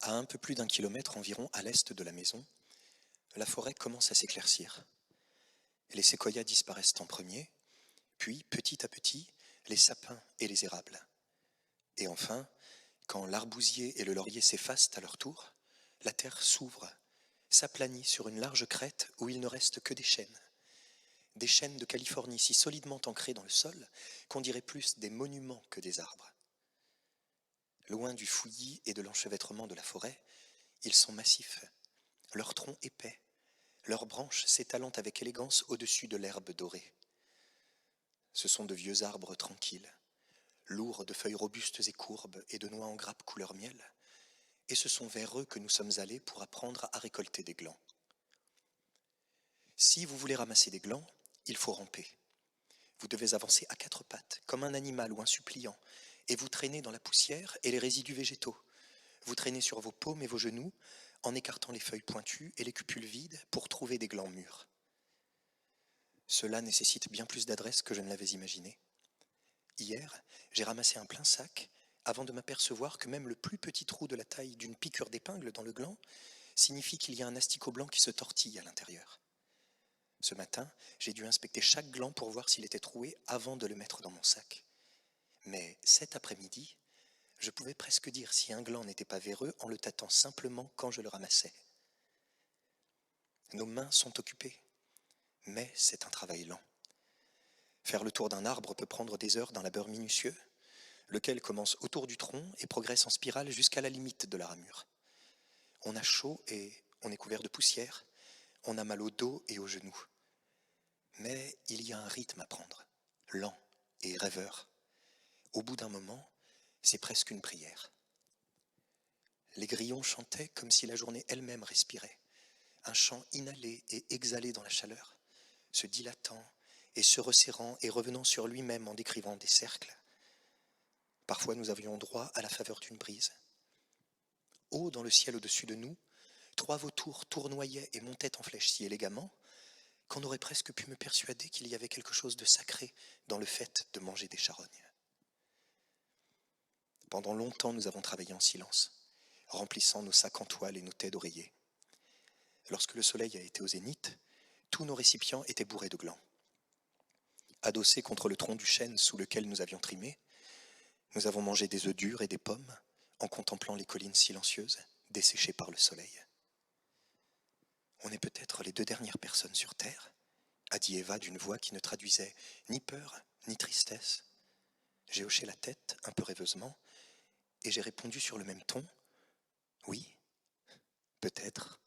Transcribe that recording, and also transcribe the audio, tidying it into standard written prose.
À un peu plus d'un kilomètre environ à l'est de la maison, la forêt commence à s'éclaircir. Les séquoias disparaissent en premier, puis, petit à petit, les sapins et les érables. Et enfin, quand l'arbousier et le laurier s'effacent à leur tour, la terre s'ouvre, s'aplanit sur une large crête où il ne reste que des chênes de Californie si solidement ancrés dans le sol qu'on dirait plus des monuments que des arbres. Loin du fouillis et de l'enchevêtrement de la forêt, ils sont massifs, leurs troncs épais, leurs branches s'étalant avec élégance au-dessus de l'herbe dorée. Ce sont de vieux arbres tranquilles, lourds de feuilles robustes et courbes et de noix en grappes couleur miel, et ce sont vers eux que nous sommes allés pour apprendre à récolter des glands. Si vous voulez ramasser des glands, il faut ramper. Vous devez avancer à quatre pattes, comme un animal ou un suppliant, et vous traînez dans la poussière et les résidus végétaux. Vous traînez sur vos paumes et vos genoux, en écartant les feuilles pointues et les cupules vides pour trouver des glands mûrs. Cela nécessite bien plus d'adresse que je ne l'avais imaginé. Hier, j'ai ramassé un plein sac avant de m'apercevoir que même le plus petit trou de la taille d'une piqûre d'épingle dans le gland signifie qu'il y a un asticot blanc qui se tortille à l'intérieur. Ce matin, j'ai dû inspecter chaque gland pour voir s'il était troué avant de le mettre dans mon sac. Mais cet après-midi, je pouvais presque dire si un gland n'était pas véreux en le tâtant simplement quand je le ramassais. Nos mains sont occupées, mais c'est un travail lent. Faire le tour d'un arbre peut prendre des heures d'un labeur minutieux, lequel commence autour du tronc et progresse en spirale jusqu'à la limite de la ramure. On a chaud et on est couvert de poussière, on a mal au dos et aux genoux. Mais il y a un rythme à prendre, lent et rêveur. Au bout d'un moment, c'est presque une prière. Les grillons chantaient comme si la journée elle-même respirait, un chant inhalé et exhalé dans la chaleur, se dilatant et se resserrant et revenant sur lui-même en décrivant des cercles. Parfois nous avions droit à la faveur d'une brise. Haut dans le ciel au-dessus de nous, trois vautours tournoyaient et montaient en flèche si élégamment qu'on aurait presque pu me persuader qu'il y avait quelque chose de sacré dans le fait de manger des charognes. Pendant longtemps nous avons travaillé en silence, remplissant nos sacs en toile et nos têtes d'oreiller. Lorsque le soleil a été au zénith, tous nos récipients étaient bourrés de glands. Adossés contre le tronc du chêne sous lequel nous avions trimé, nous avons mangé des œufs durs et des pommes en contemplant les collines silencieuses, desséchées par le soleil. On est peut-être les deux dernières personnes sur Terre, a dit Eva d'une voix qui ne traduisait ni peur ni tristesse. J'ai hoché la tête un peu rêveusement et j'ai répondu sur le même ton, oui, peut-être.